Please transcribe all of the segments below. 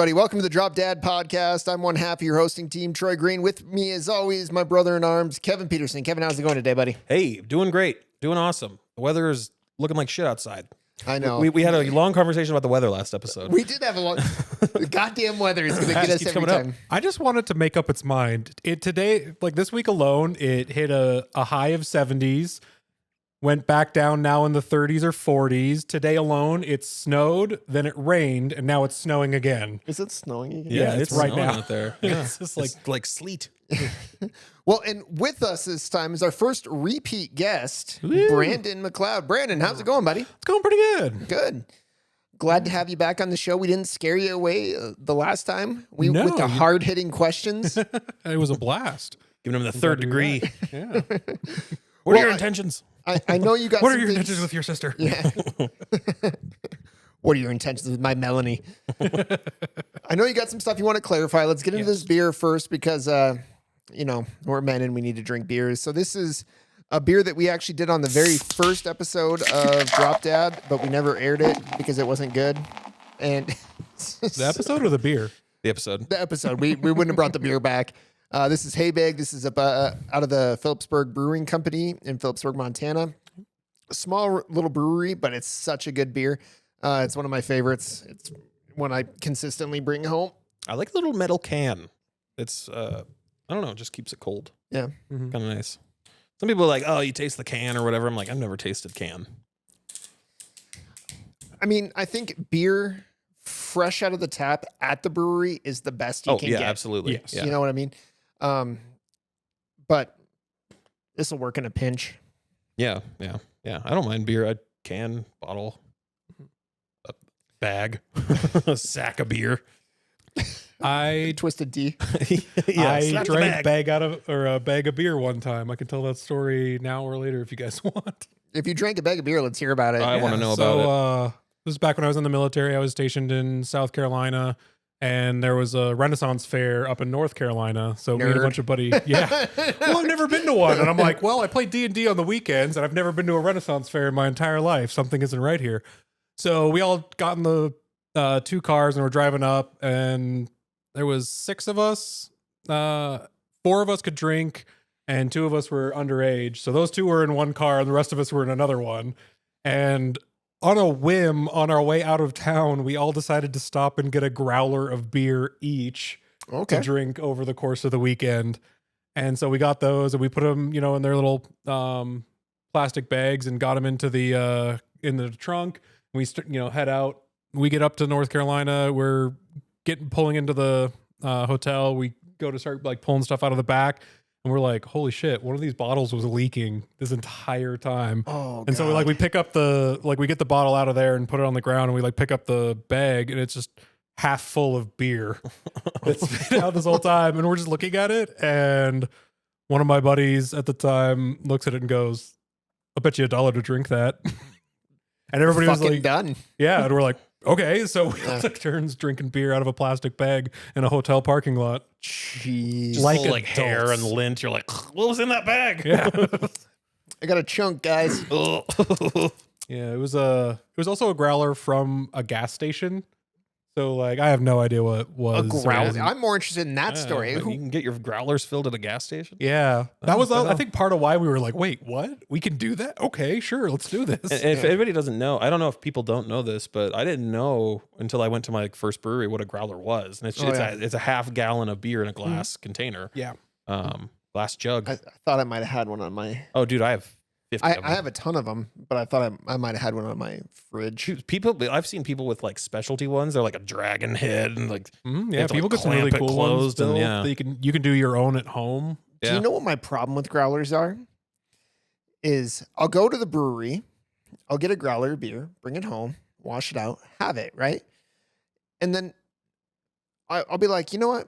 everybody. Welcome to the Drop Dad Podcast. I'm one half of your hosting team, Troy Green. With me, as always, my brother in arms, Kevin Peterson. Kevin, how's it going today, buddy? Hey, doing great. Doing awesome. The weather is looking like shit outside. I know. We had a long conversation about the weather last episode. We did have a long... The goddamn weather is going to get us every time. I just wanted to make up its mind. Today, like this week alone, it hit a high of 70s, went back down now in the 30s or 40s. Today alone, it snowed, then it rained, and now it's snowing again. Is it snowing again? Yeah, it's right snowing now out there. Yeah. It's just like sleet. Well, and with us this time is our first repeat guest, Woo. Brandon McLeod. Brandon, how's it going, buddy? It's going pretty good. Good. Glad to have you back on the show. We didn't scare you away the last time with the No. hard-hitting questions. It was a blast. Giving him the third degree. Yeah. What are your intentions? I know you got What are some your things- intentions with your sister? Yeah. What are your intentions with my Melanie? I know you got some stuff you want to clarify. Let's get into this beer first because, we're men and we need to drink beers. So this is a beer that we actually did on the very first episode of Drop Dad, but we never aired it because it wasn't good. And The episode or the beer? The episode. the episode, we wouldn't have brought the beer back. This is Haybag. This is out of the Phillipsburg Brewing Company in Phillipsburg, Montana. A small little brewery, but it's such a good beer. It's one of my favorites. It's one I consistently bring home. I like the little metal can. It's, I don't know, it just keeps it cold. Yeah. Mhm. Kind of nice. Some people are like, oh, you taste the can or whatever. I'm like, I've never tasted can. I mean, I think beer fresh out of the tap at the brewery is the best you Oh, can yeah, get. absolutely. Yes. Yeah. You know what I mean? But this will work in a pinch. Yeah. I don't mind beer. A can, bottle, a bag, a sack of beer. I Twisted D. I slap the drank a bag of beer one time. I can tell that story now or later if you guys want. If you drank a bag of beer, let's hear about it. I wanna know about it. This is back when I was in the military. I was stationed in South Carolina, and there was a Renaissance fair up in North Carolina. So me and a Nerd. bunch of buddies. Yeah. Well, I've never been to one, and I'm like, well, I play D&D on the weekends, and I've never been to a Renaissance fair in my entire life. Something isn't right here. So we all got in the two cars and we're driving up, and there was 6 of us. 4 of us could drink, and 2 of us were underage. So those 2 were in one car, and the rest of us were in another one. And on a whim, on our way out of town, we all decided to stop and get a growler of beer each to drink over the course of the weekend. And so we got those, and we put them, in their little plastic bags, and got them into the trunk. We head out. We get up to North Carolina. We're pulling into the hotel. We go to start pulling stuff out of the back, and we're like, holy shit, one of these bottles was leaking this entire time. Oh, and so we pick up we get the bottle out of there and put it on the ground, and we pick up the bag, and it's just half full of beer. It's been out this whole time, and we're just looking at it, and one of my buddies at the time looks at it and goes, I'll bet you $1 to drink that. And everybody was fucking like, done. yeah. And we're like, okay. So we all took turns drinking beer out of a plastic bag in a hotel parking lot. Jeez. Like Full, hair adults. and lint. You're like, what was in that bag? Yeah. I got a chunk, guys. Yeah. It was also a growler from a gas station. So I have no idea what it was. A or growler. wasn't. I'm more interested in that story. You can get your growlers filled at a gas station. Yeah. That was, I I think, part of why we were like, wait, what? We can do that? Okay, sure. Let's do this. And if anybody doesn't know, I don't know if people don't know this, but I didn't know until I went to my first brewery what a growler was. And it's a half gallon of beer in a glass container. Yeah. Glass jug. I thought I might have had one on my... Oh, dude, I have 50 of them. I have a ton of them, but I thought I might have had one on my fridge. I've seen people with specialty ones. They're like a dragon head and Yeah, to, people get some really clamp it cool ones. closed and, Still, yeah. that you can do your own at home. Do you know what my problem with growlers are? Is I'll go to the brewery, I'll get a growler of beer, bring it home, wash it out, have it, right? And then I'll be like, you know what?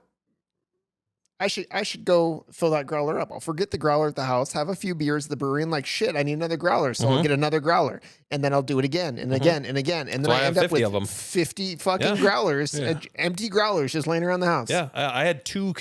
I should go fill that growler up. I'll forget the growler at the house, have a few beers at the brewery, and shit, I need another growler. So I'll get another growler. and then I'll do it again and again and again, and then So I I have end up 50 with of 'em. 50 fucking growlers, empty growlers just laying around the house. Yeah, I had two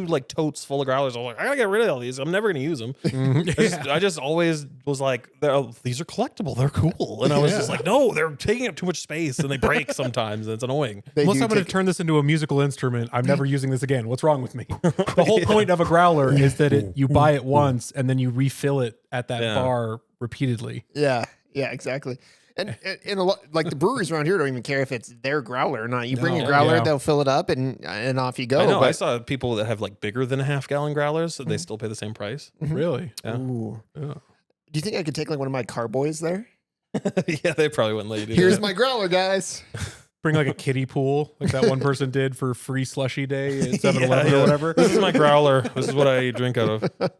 like totes full of growlers. I was like, I gotta get rid of all these. I'm never gonna use them. I just always was like, oh, these are collectible. They're cool. And I was just like, no, they're taking up too much space and they break sometimes. And it's annoying. Unless I'm going to turn this into a musical instrument, I'm never using this again. What's wrong with me? The whole point of a growler is that you buy it once and then you refill it at that bar repeatedly. Yeah, exactly. And a lot, like the breweries around here don't even care if it's their growler or not. You bring a growler, they'll fill it up, and off you go. I know. I saw people that have like bigger than a half-gallon growlers, so they still pay the same price. Really? Yeah. Ooh. Yeah. Do you think I could take like one of my carboys there? Yeah, they probably wouldn't let you do Here's that. my growler, guys. Bring like a kiddie pool, like that one person did for free slushy day at 7-Eleven or whatever. This is my growler. This is what I drink out of.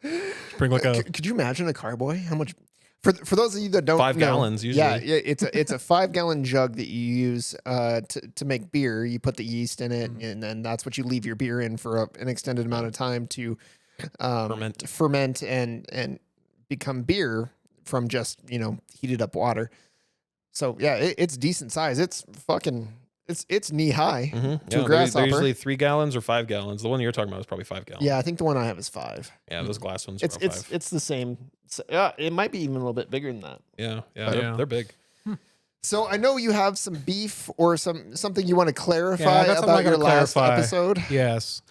Bring like a. Could you imagine a carboy? How much? For those of you that don't 5 know, gallons usually. Yeah, it's a 5-gallon jug that you use to make beer. You put the yeast in it, and then that's what you leave your beer in for an extended amount of time to ferment and become beer from just heated up water. So yeah, it's decent size. It's fucking it's knee high to a grasshopper. They're usually 3 gallons or 5 gallons. The one you're talking about is probably 5 gallons. Yeah, I think the one I have is 5. Yeah, those glass ones. It's are 5. it's the same. It might be even a little bit bigger than that. Yeah, they're big. So I know you have some beef or something you want to clarify that's something I about your gotta last clarify. episode. Yes.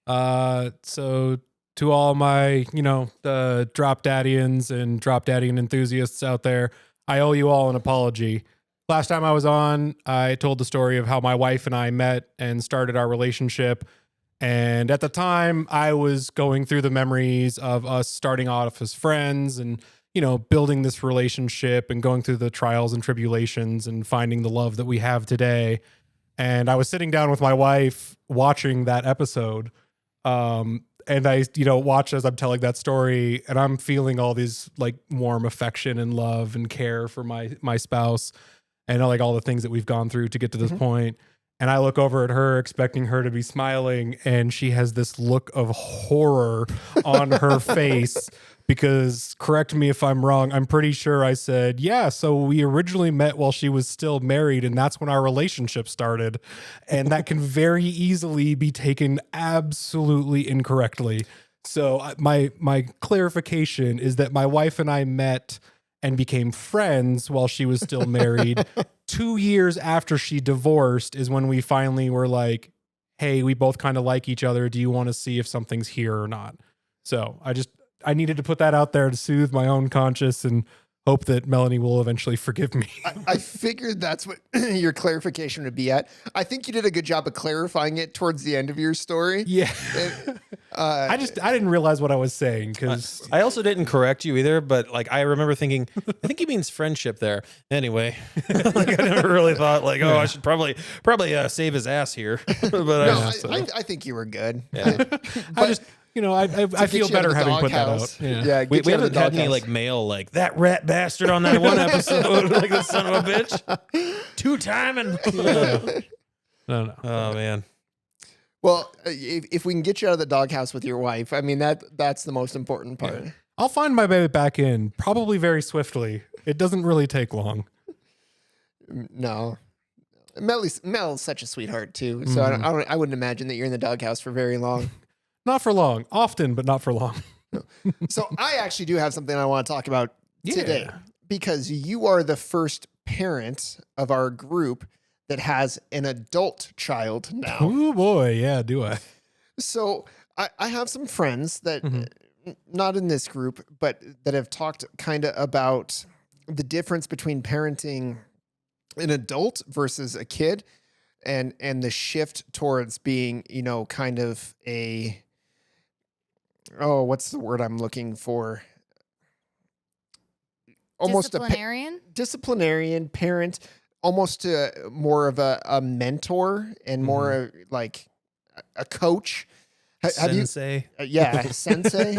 So to all my, the drop daddians and drop daddying enthusiasts out there, I owe you all an apology. Last time I was on, I told the story of how my wife and I met and started our relationship. And at the time, I was going through the memories of us starting off as friends and, building this relationship and going through the trials and tribulations and finding the love that we have today. And I was sitting down with my wife watching that episode. And I, watch as I'm telling that story, and I'm feeling all these like warm affection and love and care for my spouse and like all the things that we've gone through to get to this point. And I look over at her expecting her to be smiling, and she has this look of horror on her face because, correct me if I'm wrong, I'm pretty sure I said, yeah, so we originally met while she was still married, and that's when our relationship started. And that can very easily be taken absolutely incorrectly. So my clarification is that my wife and I met and became friends while she was still married. 2 years after she divorced is when we finally were like, hey, we both kind of like each other. Do you want to see if something's here or not? So I needed to put that out there to soothe my own conscience and hope that Melanie will eventually forgive me. I figured that's what your clarification would be at. I think you did a good job of clarifying it towards the end of your story. Yeah. I didn't realize what I was saying because I also didn't correct you either, but like I remember thinking, I think he means friendship there. Anyway, like I never really thought like, oh, I should probably save his ass here. But no, I think you were good. Yeah. I feel better having put that out. Yeah, we haven't had any like mail like that rat bastard on that one episode, like the son of a bitch, 2-timing. No. Oh man. Well, if we can get you out of the doghouse with your wife, I mean that's the most important part. Yeah. I'll find my baby back in probably very swiftly. It doesn't really take long. No. Mel's such a sweetheart too, so I wouldn't imagine that you're in the doghouse for very long. Not for long. Often, but not for long. So I actually do have something I want to talk about today because you are the first parent of our group that has an adult child now. Oh boy, yeah, do I? So I have some friends that, not in this group, but that have talked kind of about the difference between parenting an adult versus a kid and the shift towards being, kind of a... Oh, what's the word I'm looking for? Almost disciplinarian? Disciplinarian parent, almost more of a mentor and more like a coach. Sensei. Sensei.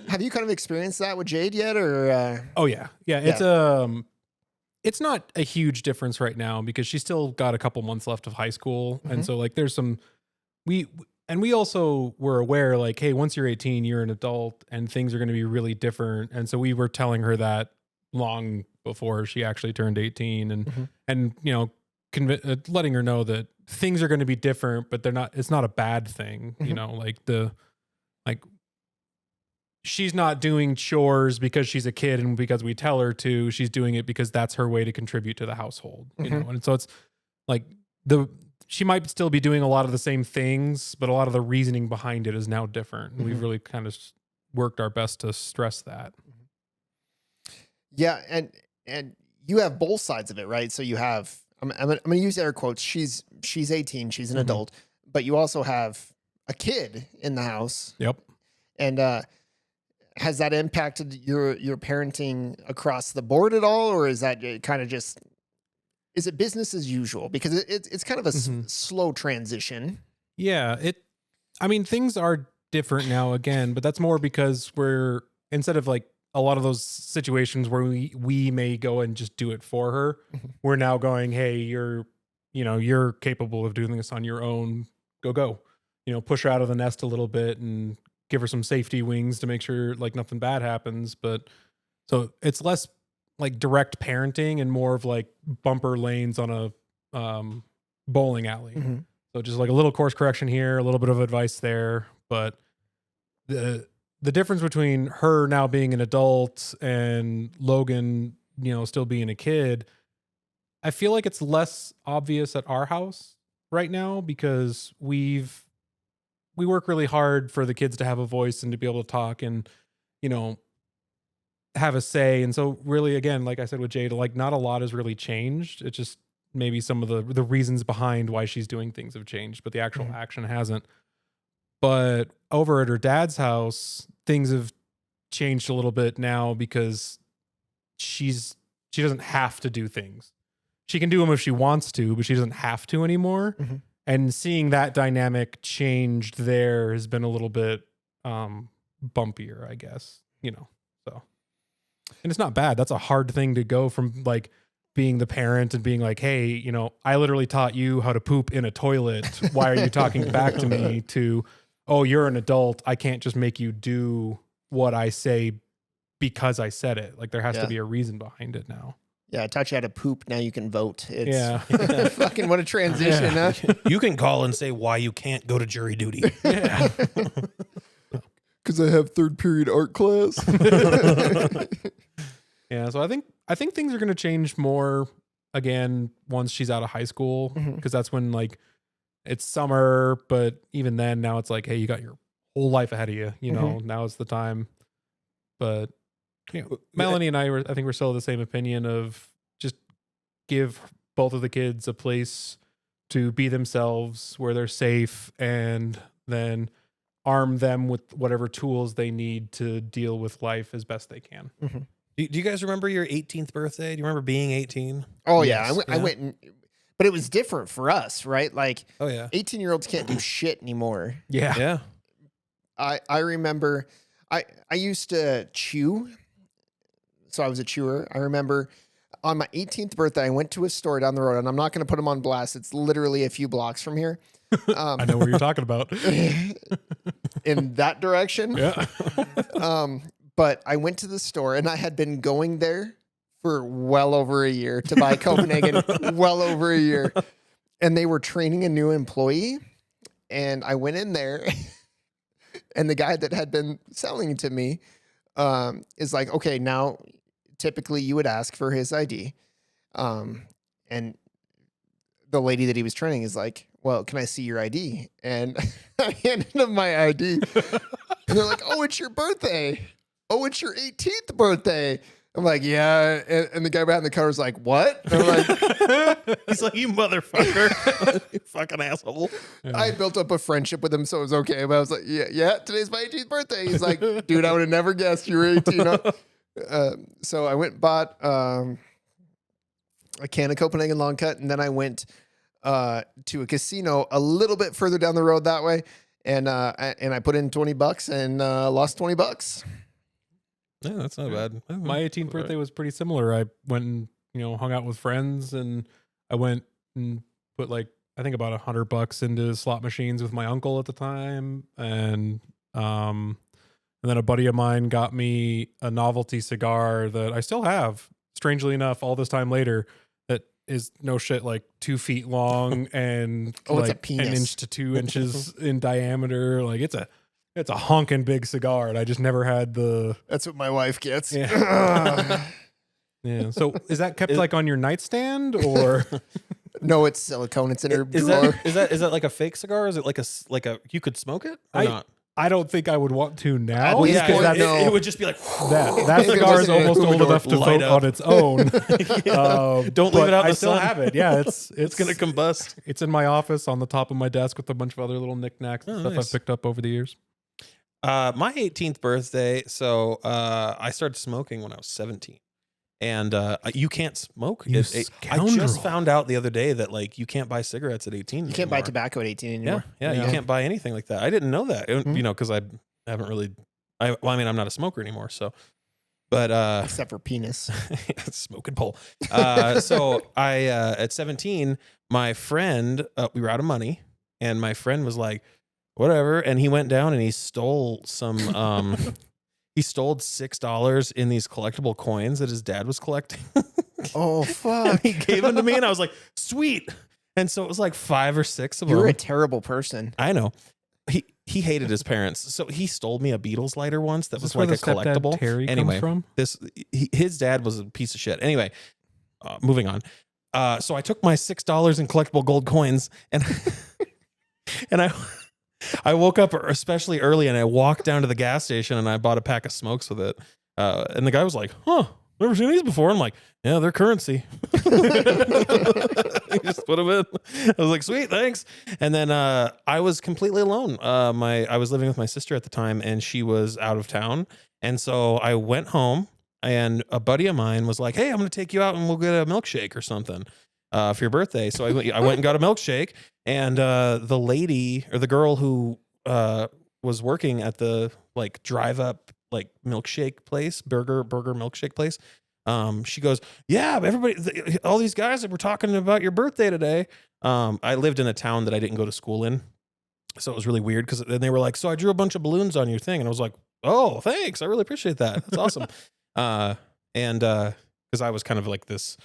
Have you kind of experienced that with Jade yet, or? Oh yeah. It's not a huge difference right now because she's still got a couple months left of high school, and so like there's some we also were aware like, hey, once you're 18, you're an adult and things are going to be really different. And so we were telling her that long before she actually turned 18, Mm-hmm. and you know, letting her know that things are going to be different, but they're not. It's not a bad thing. You Mhm. know, like she's not doing chores because she's a kid and because we tell her to. She's doing it because that's her way to contribute to the household. You know, and so it's like she might still be doing a lot of the same things, but a lot of the reasoning behind it is now different. And we've really kind of worked our best to stress that. Yeah, and you have both sides of it, right? So you have I'm going to use air quotes. She's 18, she's an adult, but you also have a kid in the house. Yep. And has that impacted your parenting across the board at all, or is that kind of just is it business as usual? Because it's kind of a slow transition. Yeah, I mean, things are different now again, but that's more because we're instead of like a lot of those situations where we may go and just do it for her, we're now going, hey, you're capable of doing this on your own. Go. You know, push her out of the nest a little bit and give her some safety wings to make sure like nothing bad happens. But so it's less like direct parenting and more of like bumper lanes on a bowling alley. So just like a little course correction here, a little bit of advice there. But the difference between her now being an adult and Logan, you know, still being a kid, I feel like it's less obvious at our house right now because we work really hard for the kids to have a voice and to be able to talk and, you know, have a say. And so really, again, like I said with Jade, like not a lot has really changed. It's just maybe some of the reasons behind why she's doing things have changed, but the actual action hasn't. But over at her dad's house, things have changed a little bit now because she doesn't have to do things. She can do them if she wants to, but she doesn't have to anymore. And seeing that dynamic changed there has been a little bit bumpier, I guess, you know. So, and it's not bad. That's a hard thing to go from like being the parent and being like, hey, you know, I literally taught you how to poop in a toilet. Why are you talking back to me? To, oh, you're an adult. I can't just make you do what I say because I said it. Like there has to be a reason behind it now. Yeah, I taught you how to poop. Now you can vote. Yeah. Fucking what a transition, huh? You can call and say why you can't go to jury duty. Yeah. Because I have third period art class. Yeah, so I think things are going to change more again once she's out of high school because that's when like it's summer, but even then now it's like, hey, you got your whole life ahead of you, you know, now is the time. But you know, Melanie and I I think we're still of the same opinion of just give both of the kids a place to be themselves where they're safe and then arm them with whatever tools they need to deal with life as best they can. Do you guys remember your 18th birthday? Do you remember being 18? Oh, Yes. I went, but it was different for us, right? Like, Oh, yeah. 18-year-olds can't do shit anymore. Yeah. Yeah. I remember I used to chew. So I was a chewer. I remember on my 18th birthday, I went to a store down the road, and I'm not going to put them on blast. It's literally a few blocks from here. I know what you're talking about. In that direction. Yeah. But I went to the store, and I had been going there for well over a year to buy Copenhagen, well over a year. And they were training a new employee. And I went in there, and the guy that had been selling it to me is like, okay, now typically you would ask for his ID. And the lady that he was training is like, well, can I see your ID? And I handed him my ID. And they're like, oh, it's your birthday. Oh, it's your 18th birthday. I'm like, yeah. And the guy behind the counter was like, what? And I'm like, He's like, you motherfucker. You fucking asshole. I built up a friendship with him, so it was okay. But I was like, yeah, today's my 18th birthday. He's like, dude, I would have never guessed you were 18. So I went and bought a can of Copenhagen Long Cut, and then I went to a casino a little bit further down the road that way, and I put in $20 and lost $20. Yeah, that's not bad. My 18th birthday was pretty similar. I went and, you know, hung out with friends, and I went and put like, I think about $100 into slot machines with my uncle at the time. And And then a buddy of mine got me a novelty cigar that I still have, strangely enough, all this time later, that is no shit like 2 feet long and Oh, it's a like penis. 1 inch to 2 inches in diameter. Like it's a honking big cigar, and I just never had the. That's what my wife gets. Yeah. Yeah. So is that kept like on your nightstand or? No, it's silicone. It's in her Is drawer. that like a fake cigar? Is it like a you could smoke it or not? I don't think I would want to now. Well, because yeah, that's- it would just be like that If it cigar is wasn't a almost old humidor, enough to light vote up. on its own. Don't leave but it out in I the still sun. have it. Yeah, it's gonna combust. It's in my office on the top of my desk with a bunch of other little knickknacks and Oh, stuff nice. I've picked up over the years. My 18th birthday. So I started smoking when I was 17. And you can't smoke. You I scoundrel. just found out the other day that like you can't buy cigarettes at 18. You can't buy anymore. tobacco at 18 Yeah, anymore. yeah, you can't buy anything like that. I didn't know that. Mhm. You know, because I haven't really. I mean, I'm not a smoker anymore. So, but Except for penis. smoking pole. So I at 17, my friend, we were out of money, and my friend was like, whatever, and he went down and he stole some. He stole $6 in these collectible coins that his dad was collecting. Oh, And fuck. he gave them to me, and I was like, sweet. And so it was like 5 or 6 of You're them. a terrible person. I know. He hated his parents, so he stole me a Beatles lighter once that Is was this where like a the stepdad collectible. Terry Anyway, comes from? His dad was a piece of shit. Anyway, moving on. So I took my $6 in collectible gold coins and I woke up especially early and I walked down to the gas station and I bought a pack of smokes with it. And the guy was like, "Huh, never seen these before." I'm like, "Yeah, they're currency." He just put them in. I was like, "Sweet, thanks." And then I was completely alone. I was living with my sister at the time, and she was out of town. And so I went home, and a buddy of mine was like, "Hey, I'm going to take you out, and we'll get a milkshake or something for your birthday." So I went and got a milkshake, and the lady or the girl who was working at the like drive up like milkshake place, burger milkshake place. She goes, "Yeah, everybody, all these guys that were talking about your birthday today." I lived in a town that I didn't go to school in, so it was really weird because then they were like, "So I drew a bunch of balloons on your thing," and I was like, "Oh, thanks, I really appreciate that. That's awesome." And because I was kind of like this,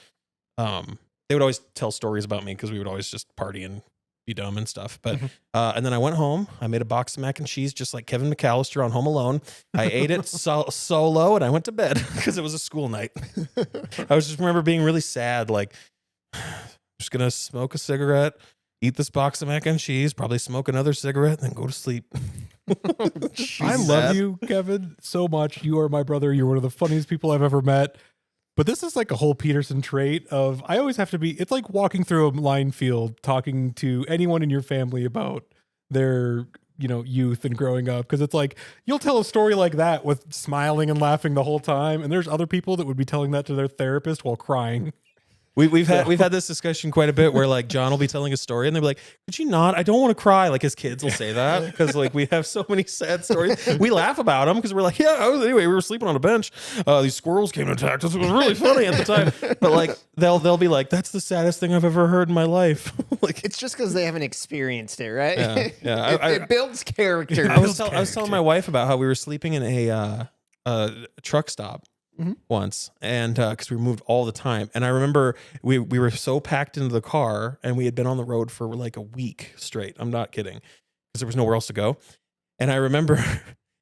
they would always tell stories about me because we would always just party and be dumb and stuff. But and then I went home. I made a box of mac and cheese, just like Kevin McAllister on Home Alone. I ate it solo, and I went to bed because it was a school night. I was just remember being really sad, like just gonna smoke a cigarette, eat this box of mac and cheese, probably smoke another cigarette, and then go to sleep. I love you, Kevin, so much. You are my brother. You're one of the funniest people I've ever met. But this is like a whole Peterson trait of I always have to be, it's like walking through a minefield talking to anyone in your family about their, youth and growing up. Cause it's like, you'll tell a story like that with smiling and laughing the whole time. And there's other people that would be telling that to their therapist while crying. We've had this discussion quite a bit where like John will be telling a story and they'll be like, "Could you not? I don't want to cry." Like his kids will say that because like we have so many sad stories. We laugh about them because we're like, "Yeah, anyway, we were sleeping on a bench. These squirrels came and attacked us. It was really funny at the time." But like they'll be like, "That's the saddest thing I've ever heard in my life." Like It's just because they haven't experienced it, right? yeah. It builds character. I was telling my wife about how we were sleeping in a truck stop once, and because we moved all the time, and I remember we were so packed into the car, and we had been on the road for like a week straight. I'm not kidding, because there was nowhere else to go. And I remember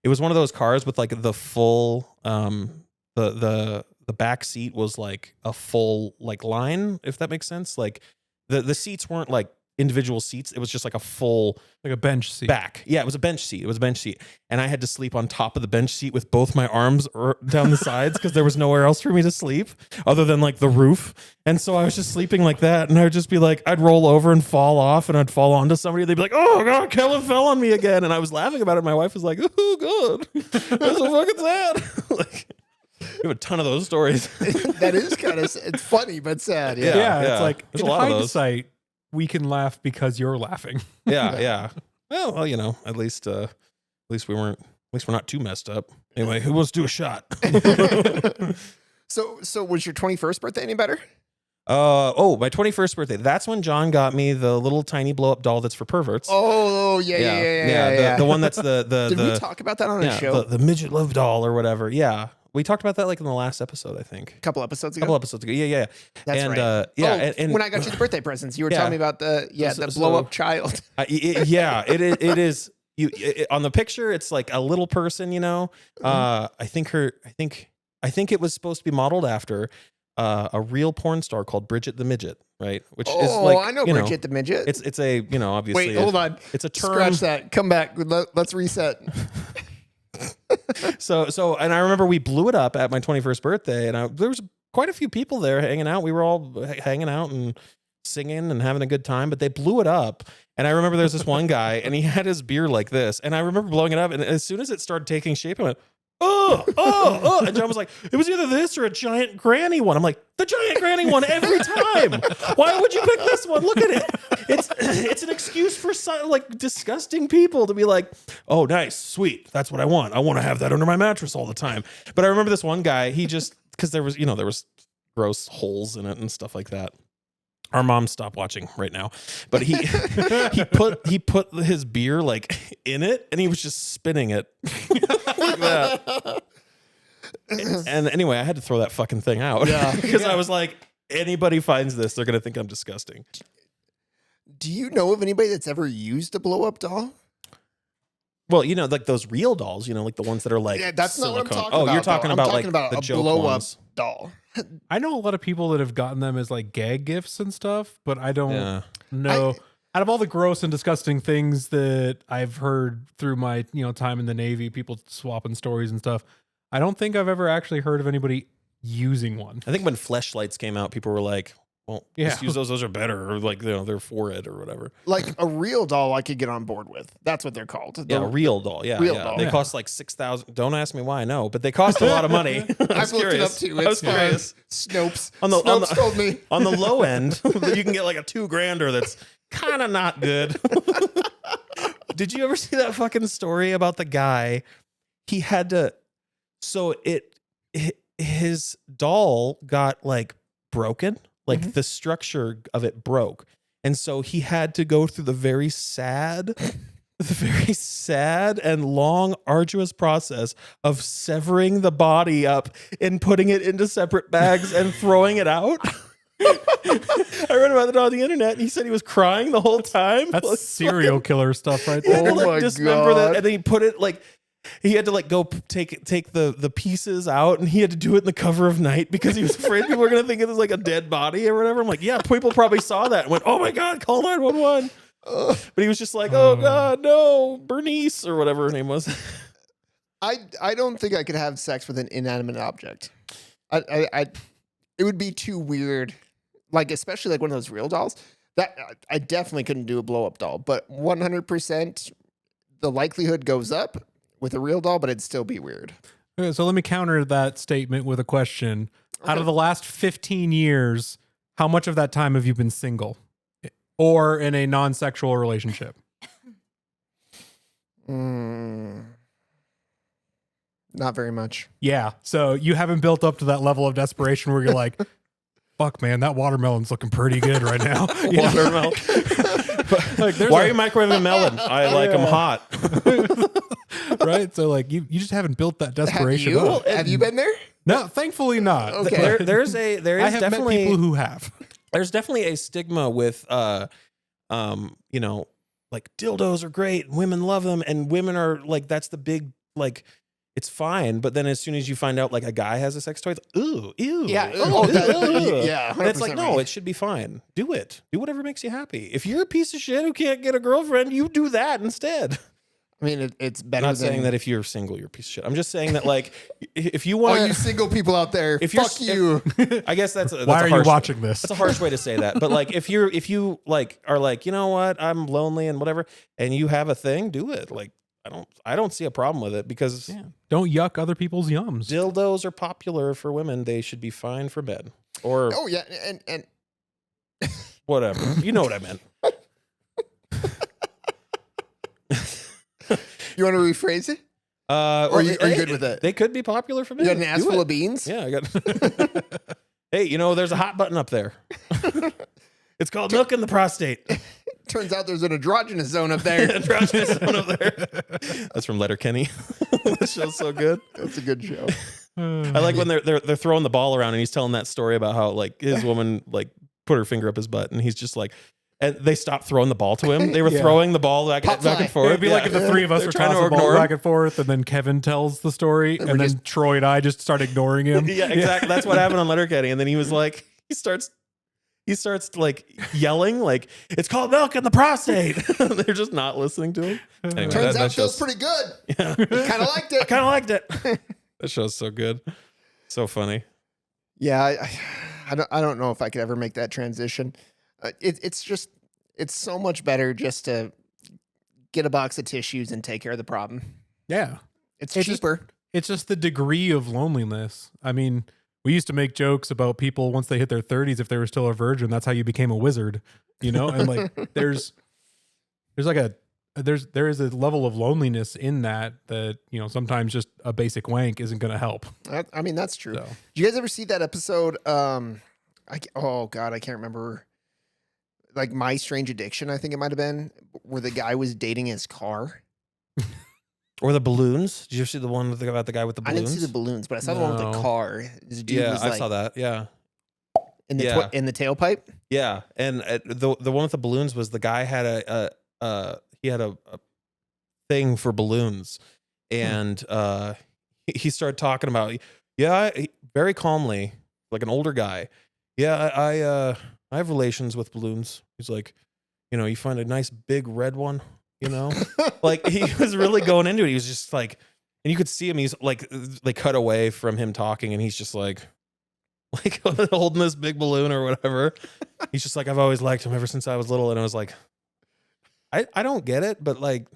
it was one of those cars with like the full the back seat was like a full like line, if that makes sense. Like the seats weren't like individual seats. It was just like a full Like a bench seat. back. Yeah, it was a bench seat. And I had to sleep on top of the bench seat with both my arms down the sides because there was nowhere else for me to sleep other than like the roof. And so I was just sleeping like that. And I would just be like, I'd roll over and fall off and I'd fall onto somebody. They'd be like, "Oh God, Kellen fell on me again." And I was laughing about it. My wife was like, "Oh God, that's so fucking sad." Like, we have a ton of those stories. That is kind of, it's funny, but sad. Yeah. Yeah, yeah. it's like There's in a lot of those. hindsight, we can laugh because you're laughing. Yeah. Well, at least we're not too messed up. Anyway, who wants to do a shot? So was your 21st birthday any better? My 21st birthday. That's when John got me the little tiny blow up doll that's for perverts. Oh, yeah. The one that's the Did we talk about that on a show? The midget love doll or whatever. Yeah. We talked about that like in the last episode, I think. A couple episodes ago. Yeah. That's and, right. And when I got you the birthday presents, you were telling me about the blow up child. It is. On the picture, it's like a little person, you know. I think it was supposed to be modeled after a real porn star called Bridget the Midget, right? Which is like, I know Bridget the Midget. It's a, obviously. Wait, hold on. It's a term. Scratch that. Come back. Let's reset. So, and I remember we blew it up at my 21st birthday, and there was quite a few people there hanging out. We were all hanging out and singing and having a good time, but they blew it up. And I remember there's this one guy, and he had his beer like this, and I remember blowing it up, and as soon as it started taking shape, I went, oh, and John was like, it was either this or a giant granny one. I'm like, the giant granny one every time. Why would you pick this one? Look at it. It's an excuse for like disgusting people to be like, oh, nice, sweet. That's what I want. I want to have that under my mattress all the time. But I remember this one guy, he just, because there was gross holes in it and stuff like that. Our mom stopped watching right now, but he put his beer like in it, and he was just spinning it like that. And anyway, I had to throw that fucking thing out because I was like, anybody finds this, they're gonna think I'm disgusting. Do you know of anybody that's ever used a blow up doll? Well, like those real dolls, like the ones that are like that's silicone. not what I'm talking about. You're talking about like the a joke blow ones. up doll. I know a lot of people that have gotten them as like gag gifts and stuff, but I don't know. Out of all the gross and disgusting things that I've heard through my time in the Navy, people swapping stories and stuff, I don't think I've ever actually heard of anybody using one. I think when fleshlights came out, people were like, well, just use those are better, or like they're for it or whatever. Like a real doll I could get on board with. That's what they're called. A real doll. Real doll. They cost like $6,000. Don't ask me why I know, but they cost a lot of money. I've looked it up too. It's curious. Snopes. Snopes told me. On the low end, you can get like a $2,000 that's kind of not good. Did you ever see that fucking story about the guy? He had to, his doll got like broken. Like the structure of it broke. And so he had to go through the very sad and long, arduous process of severing the body up and putting it into separate bags and throwing it out. I read about it on the internet, and he said he was crying the whole time. That's serial killer stuff right there. Oh my dismember God. that, and then he put it like, he had to like go take the pieces out, and he had to do it in the cover of Night because he was afraid people were going to think it was like a dead body or whatever. I'm like, yeah, people probably saw that and went, oh my God, call 911. But he was just like, oh God, no, Bernice or whatever her name was. I don't think I could have sex with an inanimate object. It would be too weird. Like, especially like one of those real dolls. That I definitely couldn't do a blow up doll, but 100% the likelihood goes up with a real doll, but it'd still be weird. Okay, so let me counter that statement with a question. Okay. Out of the last 15 years, how much of that time have you been single or in a non-sexual relationship? Not very much. Yeah. So you haven't built up to that level of desperation where you're like, fuck, man, that watermelon's looking pretty good right now. Watermelon. Like, why are you microwaving a melon? I like them hot. Right? So like you just haven't built that desperation up. Have you been there? No, thankfully not. Okay. There is I have definitely met people who have. There's definitely a stigma with like dildos are great, women love them, and women are like, that's the big like, it's fine, but then as soon as you find out like a guy has a sex toy, it's ew. Yeah. Yeah. And it's like, no, right. it should be fine. Do it. Do whatever makes you happy. If you're a piece of shit who can't get a girlfriend, you do that instead. I mean, it's better. I'm not saying that if you're single, you're a piece of shit. I'm just saying that like, if you want, all you single people out there, fuck you. I guess that's why are you watching this? That's a harsh way to say that. But like, if you like are like, you know what, I'm lonely and whatever, and you have a thing, do it. Like, I don't see a problem with it because don't yuck other people's yums. Dildos are popular for women. They should be fine for men. Or and whatever. You know what I meant. You want to rephrase it? Or are you good with it? They could be popular for men. You got an ass full of beans? Yeah, I got. Hey, you know, there's a hot button up there. It's called milking the prostate. Turns out there's an androgynous zone up there. Androgynous zone up there. That's from Letterkenny. That show's so good. That's a good show. I like when they're throwing the ball around and he's telling that story about how like his woman like put her finger up his butt and he's just like, and they stopped throwing the ball to him. They were throwing the ball back and forth. It'd be like if the three of us They're were trying tossing to the ball ignore him. back and forth, and then Kevin tells the story, and then Troy and I just start ignoring him. Yeah, exactly. That's what happened on Letterkenny. And then he was like, he starts like yelling, like, it's called milk in the prostate. They're just not listening to him. Anyway, Turns out it feels pretty good. Yeah. Kind of liked it. I kind of liked it. That show's so good. So funny. Yeah, I don't know if I could ever make that transition. It's so much better just to get a box of tissues and take care of the problem. Yeah. It's cheaper. It's just the degree of loneliness. I mean, we used to make jokes about people once they hit their 30s, if they were still a virgin, that's how you became a wizard, you know? And like, there is a level of loneliness in that, you know, sometimes just a basic wank isn't going to help. I mean, that's true. So. Did you guys ever see that episode? Oh God, I can't remember. Like My Strange Addiction, I think it might have been, where the guy was dating his car. Or the balloons. Did you ever see the one about the guy with the I balloons? didn't see the balloons, but I saw the one with the No. car. This dude Yeah, was I like saw that. Yeah. in the Yeah. in the tailpipe. Yeah. And the one with the balloons was the guy had a thing for balloons. And he started talking about, very calmly, like an older guy. Yeah, I have relations with balloons. He's like, you know, you find a nice big red one, you know? Like he was really going into it. He was just like, and you could see him, he's like, they cut away from him talking and he's just like holding this big balloon or whatever. He's just like, I've always liked him ever since I was little. And I was like, I don't get it, but like,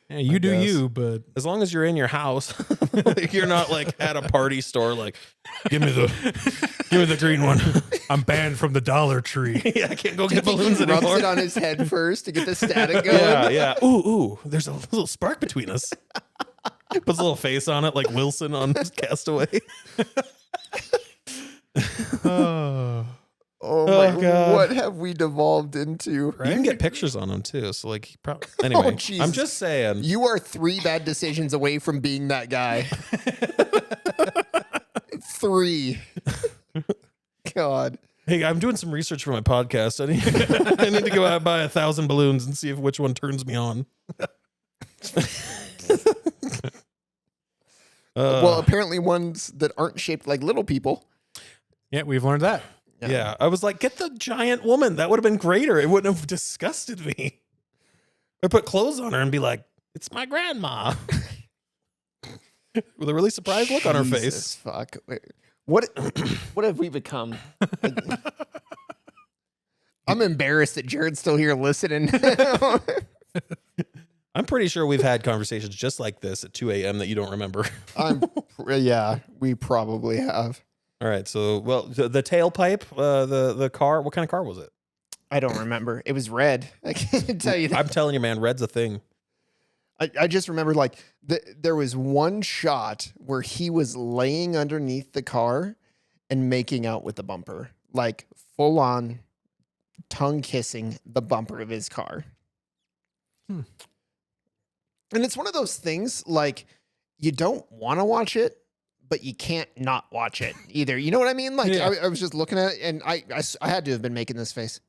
Yeah, you do you, but as long as you're in your house, like you're not like at a party store, like, give me the green one. I'm banned from the Dollar Tree. Yeah, I can't go get He balloons rubs anymore. it on his head first to get the static going. Yeah, yeah. Ooh, there's a little spark between us. Puts a little face on it, like Wilson on Castaway. Oh my God. What have we devolved into? You can get pictures on him too. So like, anyway, Jesus. I'm just saying. You are 3 bad decisions away from being that guy. 3. God. Hey, I'm doing some research for my podcast. I need to go out and buy 1,000 balloons and see which one turns me on. Well, apparently ones that aren't shaped like little people. Yeah, we've learned that. Yeah, I was like, get the giant woman. That would have been greater. It wouldn't have disgusted me. Or put clothes on her and be like, it's my grandma. With a really surprised look on her face. Jesus, fuck. Wait, what have we become? I'm embarrassed that Jared's still here listening. I'm pretty sure we've had conversations just like this at 2 a.m. that you don't remember. Yeah, we probably have. All right. So, well, the tailpipe, the car, what kind of car was it? I don't remember. It was red. I can't tell you that. I'm telling you, man, red's a thing. I just remember like there was one shot where he was laying underneath the car and making out with the bumper, like full on tongue kissing the bumper of his car. And it's one of those things like you don't want to watch it, but you can't not watch it either. You know what I mean? Like Yeah. I was just looking at it and I had to have been making this face.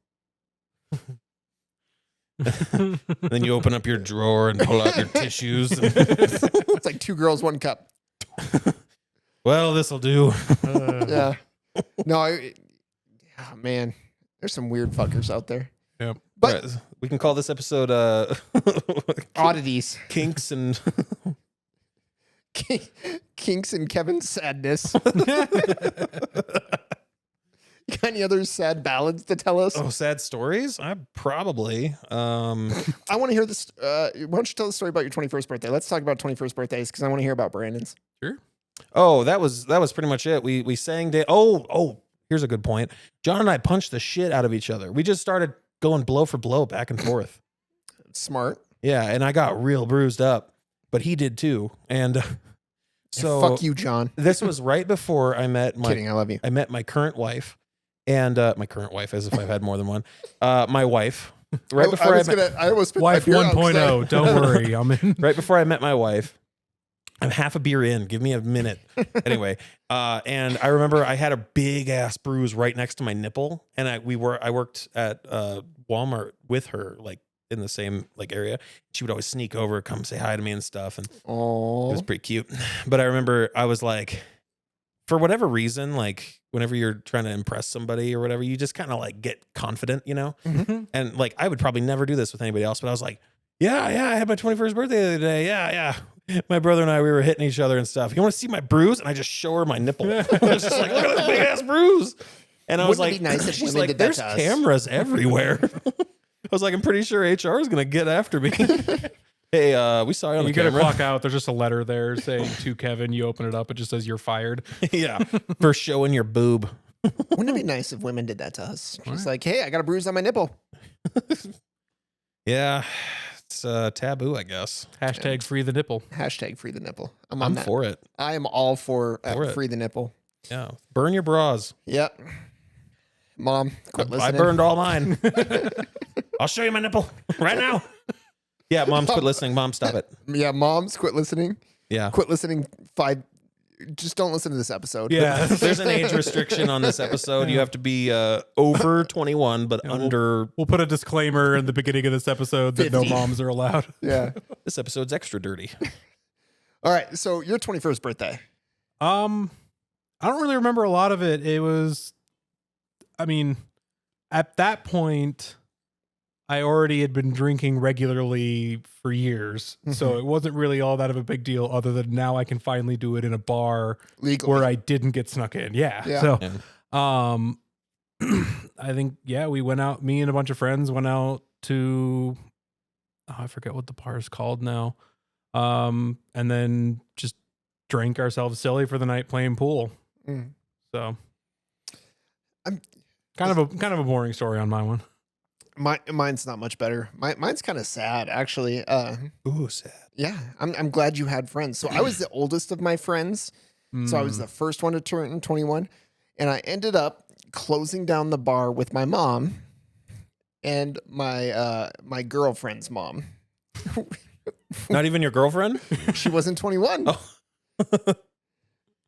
Then you open up your drawer and pull out your tissues. It's like 2 girls, 1 cup. Well, this'll do. Yeah. No, man, there's some weird fuckers out there. Yep. But All right, we can call this episode oddities, Kinks and kinks and Kevin's sadness. You got any other sad ballads to tell us? oh, sad stories? I probably. I want to hear this. Why don't you tell the story about your 21st birthday? Let's talk about 21st birthdays because I want to hear about Brandon's. Sure. Oh, that was pretty much it. We sang day. Oh, here's a good point. John and I punched the shit out of each other. We just started going blow for blow back and forth. Smart. Yeah, and I got real bruised up, but he did too. And so Fuck you, John. this was right before I met Kidding. I love you. I met my current wife, And my current wife, as if I've had more than one. My wife, right before I almost spit Wife my beer out 1.0. Don't worry. I'm in. right before I met my wife, I'm half a beer in. Give me a minute. Anyway, and I remember I had a big ass bruise right next to my nipple, and I worked at Walmart with her, like in the same like area. She would always sneak over, come say hi to me and stuff, and it was pretty cute. But I remember I was like, for whatever reason, like whenever you're trying to impress somebody or whatever, you just kind of like get confident, you know? Mm-hmm. And like I would probably never do this with anybody else, but I was like, yeah, I had my 21st birthday the other day. Yeah. My brother and I, we were hitting each other and stuff. You want to see my bruise? And I just show her my nipple. I was just like, look at this big ass bruise. And I was Wouldn't it like, be nice if she's women like, did that there's to us? cameras everywhere. I was like, I'm pretty sure HR is going to get after me. Hey, we saw you on the You gotta camera. clock out. There's just a letter there saying to Kevin. You open it up, it just says you're fired. Yeah, for showing your boob. Wouldn't it be nice if women did that to us? Just like, hey, I got a bruise on my nipple. Yeah, it's taboo, I guess. Hashtag free the nipple. Hashtag free the nipple. I'm on I'm that. for it. I am all for it. free the nipple. Yeah, burn your bras. Yep. Mom, quit I listening. burned all mine. I'll show you my nipple right now. Yeah, moms, quit listening. Mom, stop it. Yeah, moms, quit listening. Yeah. Quit listening. Just don't listen to this episode. Yeah. There's an age restriction on this episode. You have to be over 21, but under. We'll put a disclaimer in the beginning of this episode that no 50. moms are allowed. Yeah. This episode's extra dirty. All right. So your 21st birthday. I don't really remember a lot of it. It was, I mean, at that point, I already had been drinking regularly for years. So it wasn't really all that of a big deal other than now I can finally do it in a bar Legally. where I didn't get snuck in. Yeah. Yeah. So, Yeah. I think, we went out, me and a bunch of friends went out to, I forget what the bar is called now. And then just drank ourselves silly for the night playing pool. Mm. So I'm kind of a boring story on my one. Mine's not much better. Mine's kind of sad, actually. Ooh, sad. Yeah, I'm glad you had friends. So I was the oldest of my friends. So I was the first one to turn 21, and I ended up closing down the bar with my mom and my girlfriend's mom. Not even your girlfriend? She wasn't 21. Oh.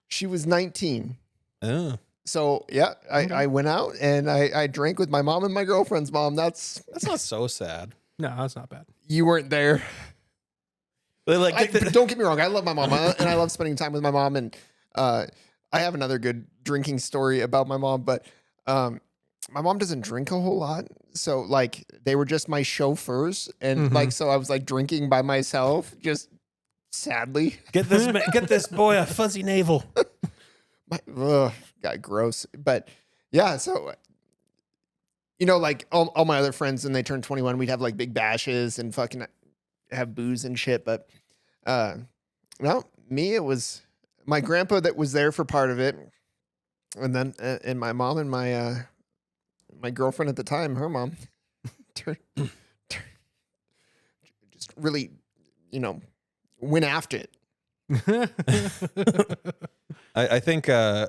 She was 19. Oh. So yeah, I went out and I drank with my mom and my girlfriend's mom. That's That's not so sad. No, that's not bad. You weren't there. They like Don't get me wrong. I love my mom and I love spending time with my mom. And I have another good drinking story about my mom, but my mom doesn't drink a whole lot. So like they were just my chauffeurs. And like, so I was like drinking by myself, just sadly. get this boy a fuzzy navel. Got gross. But yeah, so like all my other friends when they turned 21, we'd have like big bashes and fucking have booze and shit. But no, me, it was my grandpa that was there for part of it, and then and my mom and my my girlfriend at the time, her mom, just really, went after it. I think I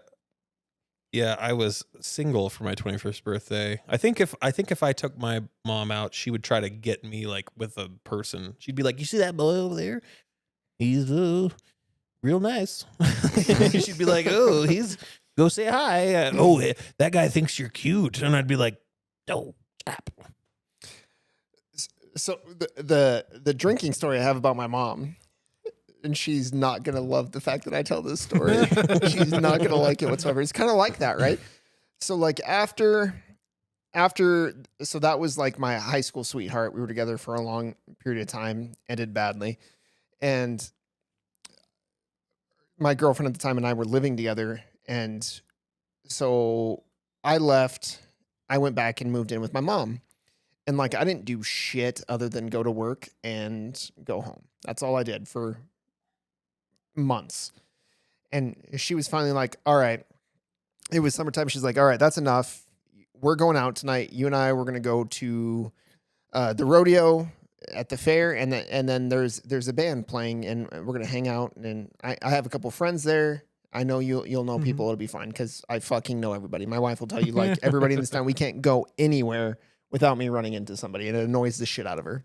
was single for my 21st birthday. I think if I took my mom out, she would try to get me like with a person. She'd be like, "You see that boy over there? He's real nice." She'd be like, "Oh, go say hi. Oh, that guy thinks you're cute." And I'd be like, "No, stop." So the drinking story I have about my mom, and she's not going to love the fact that I tell this story. She's not going to like it whatsoever. It's kind of like that, right? So like after, so that was like my high school sweetheart. We were together for a long period of time, ended badly. And my girlfriend at the time and I were living together. And so I left, I went back and moved in with my mom. And like, I didn't do shit other than go to work and go home. That's all I did for months. And she was finally like, all right, it was summertime. She's like, all right, that's enough. We're going out tonight. You and I, we're going to go to the rodeo at the fair. And then there's a band playing and we're going to hang out. And I have a couple friends there. I know you'll know people. It'll be fine because I fucking know everybody. My wife will tell you, like, everybody in this town, we can't go anywhere without me running into somebody, and it annoys the shit out of her.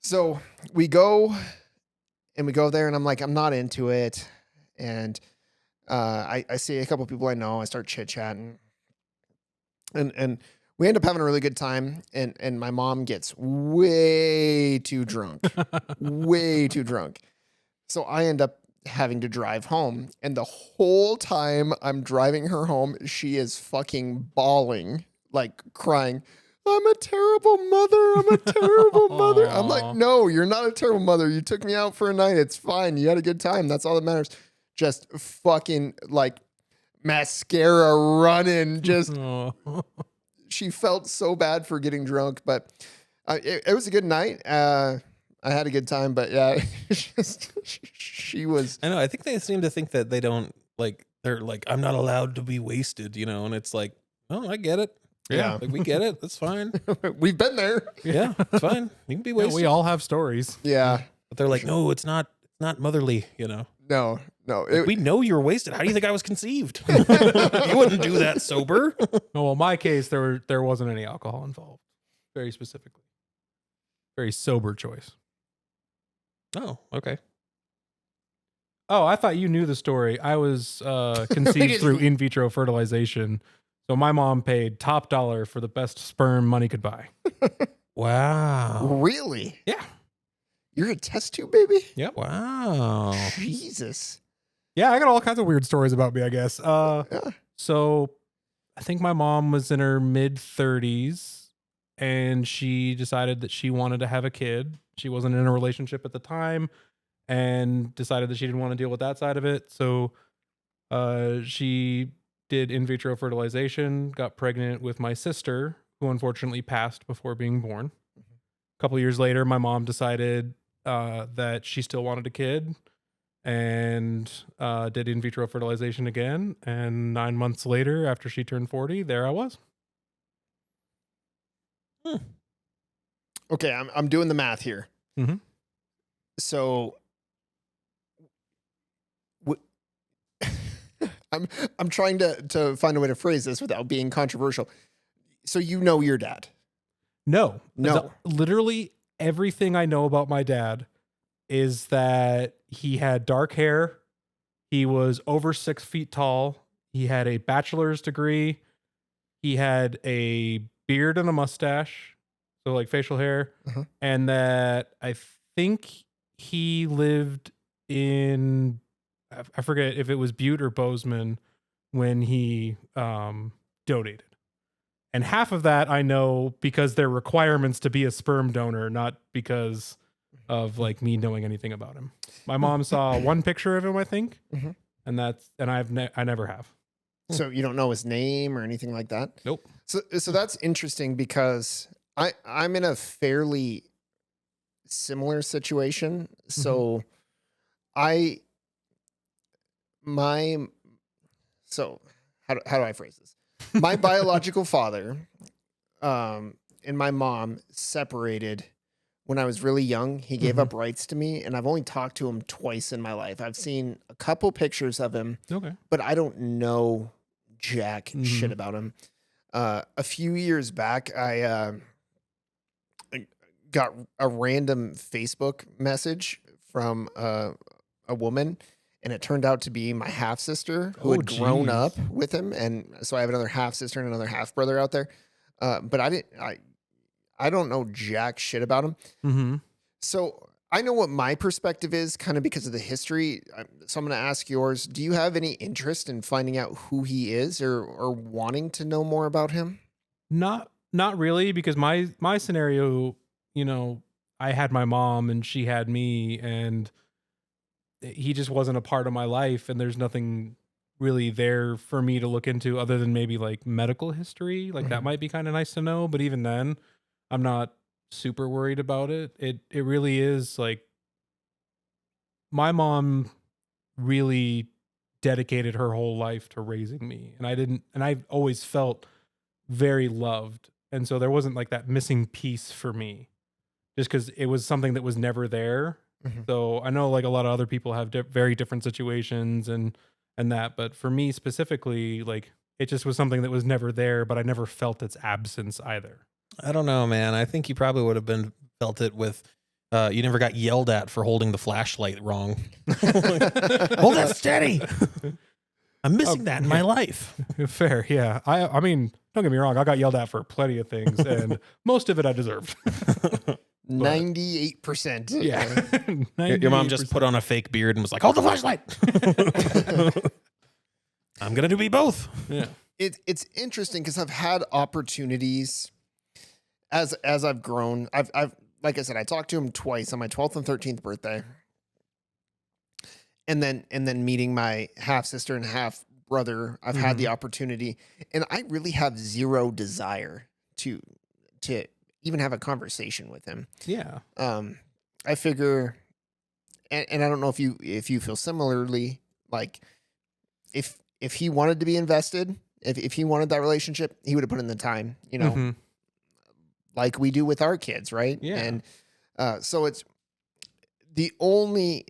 So we go there, and I'm like, I'm not into it. And I see a couple people I know. I start chit chatting, and we end up having a really good time. And my mom gets way too drunk, way too drunk. So I end up having to drive home, and the whole time I'm driving her home, she is fucking bawling, like crying. I'm a terrible mother. I'm a terrible mother. I'm like, no, you're not a terrible mother. You took me out for a night. It's fine. You had a good time. That's all that matters. Just fucking like mascara running. Just she felt so bad for getting drunk, but it was a good night. I had a good time, but yeah, she was. I know. I think they seem to think that they don't like. They're like, I'm not allowed to be wasted, you know. And it's like, oh, I get it. Yeah, like we get it. That's fine. We've been there. Yeah, it's fine. You can be wasted. We all have stories. Yeah, but they're like, no, it's not motherly, you know. No. Like, we know you were wasted. How do you think I was conceived? You wouldn't do that sober. No, well, in my case, there wasn't any alcohol involved. Very specifically, very sober choice. Oh, okay. Oh, I thought you knew the story. I was conceived through in vitro fertilization. So my mom paid top dollar for the best sperm money could buy. Wow. Really? Yeah. You're a test tube baby? Yep. Wow. Jesus. Yeah, I got all kinds of weird stories about me, I guess. Yeah. So I think my mom was in her mid-30s and she decided that she wanted to have a kid. She wasn't in a relationship at the time and decided that she didn't want to deal with that side of it. So she did in vitro fertilization, got pregnant with my sister, who unfortunately passed before being born. A couple years later, my mom decided that she still wanted a kid and did in vitro fertilization again. And 9 months later, after she turned 40, there I was. Okay, I'm doing the math here. Mm-hmm. So I'm trying to find a way to phrase this without being controversial. So you know your dad? No. No. Literally everything I know about my dad is that he had dark hair. He was over 6 feet tall. He had a bachelor's degree. He had a beard and a mustache. So like facial hair. Uh-huh. And that I think he lived in, I forget if it was Butte or Bozeman when he donated. And half of that I know because there are requirements to be a sperm donor, not because of like me knowing anything about him. My mom saw one picture of him, I think, and I never have. So you don't know his name or anything like that? Nope. So that's interesting because I'm in a fairly similar situation. So how do I phrase this? My biological father and my mom separated when I was really young. He gave up rights to me, and I've only talked to him twice in my life. I've seen a couple pictures of him, but I don't know jack shit about him. A few years back, I got a random Facebook message from a woman, and it turned out to be my half sister who had grown up with him, and so I have another half sister and another half brother out there. But I don't know jack shit about him. So I know what my perspective is, kind of because of the history. So I'm going to ask yours. Do you have any interest in finding out who he is, or wanting to know more about him? Not really, because my scenario, you know, I had my mom and she had me, and he just wasn't a part of my life, and there's nothing really there for me to look into other than maybe like medical history. Like that might be kind of nice to know, but even then, I'm not super worried about it. It really is like my mom really dedicated her whole life to raising me, and I've always felt very loved. And so there wasn't like that missing piece for me, just because it was something that was never there. So I know like a lot of other people have very different situations, and and that. But for me specifically, like it just was something that was never there, but I never felt its absence either. I don't know, man. I think you probably would have felt it with. You never got yelled at for holding the flashlight wrong. Hold that steady. I'm missing that in my life. Fair, yeah. I mean, don't get me wrong. I got yelled at for plenty of things, and most of it I deserved. 98%. Yeah. Your mom just put on a fake beard and was like, hold the flashlight. I'm going to be both. Yeah. It's interesting because I've had opportunities as I've grown. I've like I said, I talked to him twice on my 12th and 13th birthday. And then meeting my half sister and half brother, I've had the opportunity, and I really have zero desire to even have a conversation with him. Yeah. I figure, and I don't know if you feel similarly, like if he wanted to be invested, if he wanted that relationship, he would have put in the time, you know, like we do with our kids, right? Yeah. And so it's the only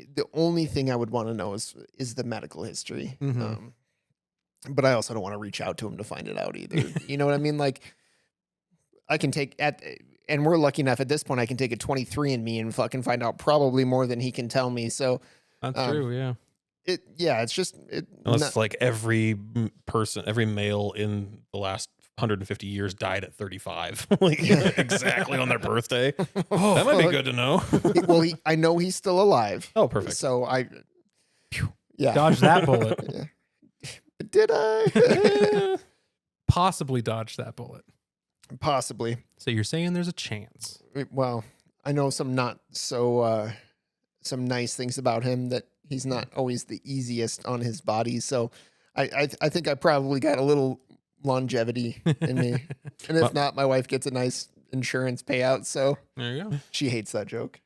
thing I would want to know is the medical history. But I also don't want to reach out to him to find it out either. You know what I mean? Like I can and we're lucky enough at this point, I can take a 23andMe and fucking find out probably more than he can tell me. So that's true. Yeah. It's just Unless like every male in the last 150 years died at 35, like exactly on their birthday. Oh, that might be good to know. Well, I know he's still alive. Oh, perfect. So Dodge that bullet. Yeah. Did I? Possibly dodge that bullet. Possibly. So you're saying there's a chance? Well, I know some not so some nice things about him, that he's not always the easiest on his body. So I think I probably got a little longevity in me. And if not, my wife gets a nice insurance payout. So there you go. She hates that joke.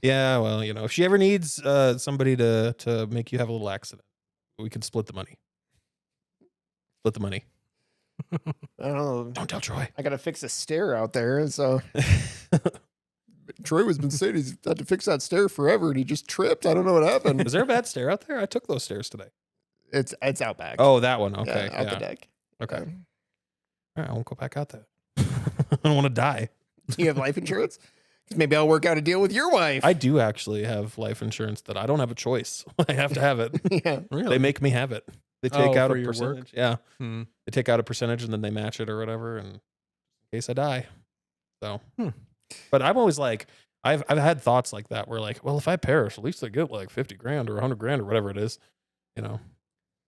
Yeah, well, you know, if she ever needs somebody to make you have a little accident, we can split the money. Split the money. I don't know. Don't tell Troy. I got to fix a stair out there. So Troy has been saying he's had to fix that stair forever, and he just tripped. I don't know what happened. Is there a bad stair out there? I took those stairs today. It's out back. Oh, that one. Okay. Out the deck. Okay. All right, I won't go back out there. I don't want to die. Do you have life insurance? Maybe I'll work out a deal with your wife. I do actually have life insurance that I don't have a choice. I have to have it. Yeah. Really? They make me have it. They take out a your percentage. work? Yeah. They take out a percentage and then they match it or whatever, and in case I die. So, but I'm always like, I've had thoughts like that where like, well, if I perish, at least I get like 50 grand or 100 grand or whatever it is, you know.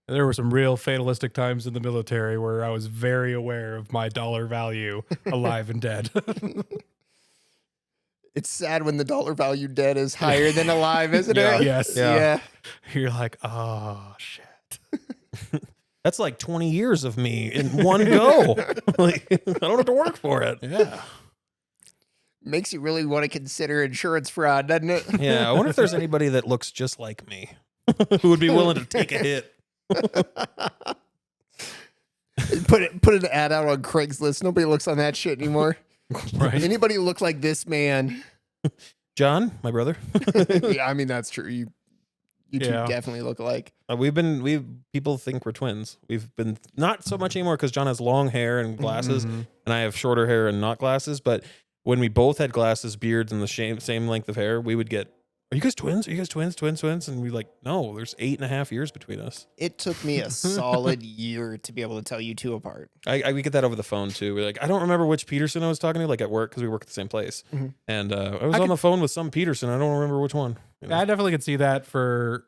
There were some real fatalistic times in the military where I was very aware of my dollar value, alive and dead. It's sad when the dollar value dead is higher than alive, isn't Yeah. it? Yes. Yeah. You're like, oh shit. That's like 20 years of me in one go. Like, I don't have to work for it. Yeah. Makes you really want to consider insurance fraud, doesn't it? Yeah. I wonder if there's anybody that looks just like me who would be willing to take a hit. Put an ad out on Craigslist. Nobody looks on that shit anymore. Right. Anybody look like this man? John, my brother. Yeah, I mean that's true. You two definitely look alike. People think we're twins. We've been not so much anymore because John has long hair and glasses, and I have shorter hair and not glasses. But when we both had glasses, beards, and the same length of hair, we would get, "Are you guys twins? Are you guys twins? Twins?" And we're like, "No, there's 8.5 years between us." It took me a solid year to be able to tell you two apart. We get that over the phone too. We're like, I don't remember which Peterson I was talking to, like at work, because we work at the same place. And I was on the phone with some Peterson. I don't remember which one. You know? I definitely could see that for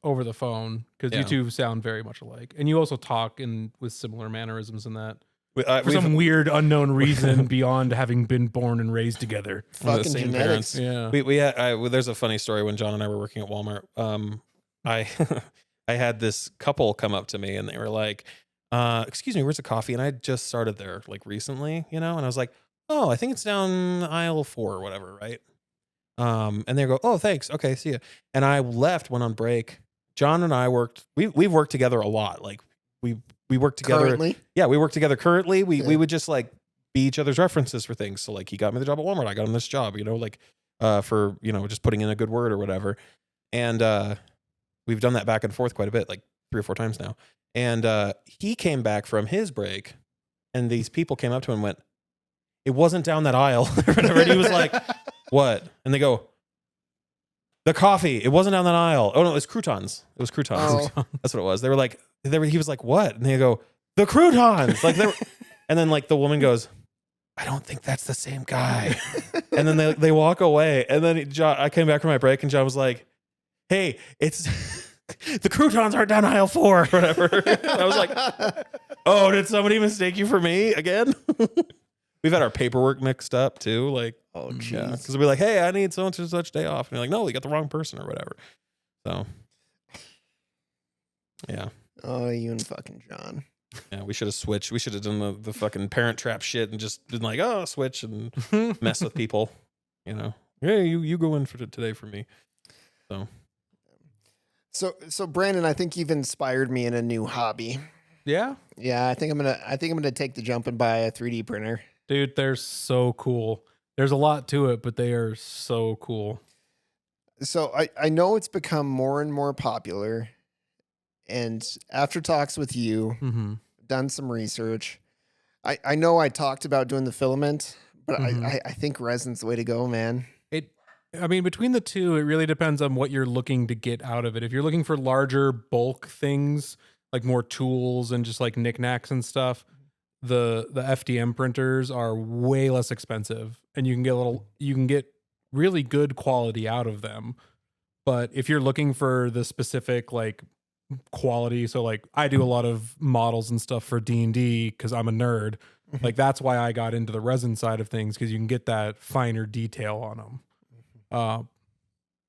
over the phone because you two sound very much alike, and you also talk with similar mannerisms and that. For some weird unknown reason beyond having been born and raised together. Fucking genetics. Yeah. There's a funny story when John and I were working at Walmart. I had this couple come up to me and they were like, excuse me, where's the coffee? And I just started there like recently, you know, and I was like, oh, I think it's down aisle 4 or whatever, right? And they go, oh, thanks. Okay, see ya. And I left, went on break. John and I we've worked together a lot. Like we work together. Currently? Yeah, we work together currently. We would just like be each other's references for things. So like he got me the job at Walmart. I got him this job, you know, like for, you know, just putting in a good word or whatever. And we've done that back and forth quite a bit, like 3 or 4 times now. And he came back from his break, and these people came up to him and went, "It wasn't down that aisle," or whatever. And he was like, "What?" And they go, "The coffee. It wasn't down that aisle." Oh no, it was croutons. It was croutons. Oh. That's what it was. They were like, he was like, "What?" And they go, "The croutons." Like they were, and then like the woman goes, "I don't think that's the same guy." And then they walk away. And then I came back from my break, and John was like, "Hey, it's the croutons aren't down aisle 4 or whatever." I was like, "Oh, did somebody mistake you for me again?" We've had our paperwork mixed up too. Like, Oh, jeez. yeah, because we'll be like, "Hey, I need so and such day off," and you're like, "No, you got the wrong person or whatever." So, yeah. Oh, you and fucking John. Yeah, we should have switched. We should have done the fucking Parent Trap shit and just been like, "Oh, switch," and mess with people. You know, "Hey, you go in for today for me." So Brandon, I think you've inspired me in a new hobby. Yeah. Yeah, I think I'm gonna take the jump and buy a 3D printer. Dude, they're so cool. There's a lot to it, but they are so cool. So I know it's become more and more popular, and after talks with you, Mm-hmm. done some research. I know I talked about doing the filament, but Mhm. I think resin's the way to go, man. I mean, between the two, it really depends on what you're looking to get out of it. If you're looking for larger bulk things, like more tools and just like knickknacks and stuff, the FDM printers are way less expensive, and you can get really good quality out of them. But if you're looking for the specific like quality, so like I do a lot of models and stuff for D&D because I'm a nerd. Like that's why I got into the resin side of things, because you can get that finer detail on them.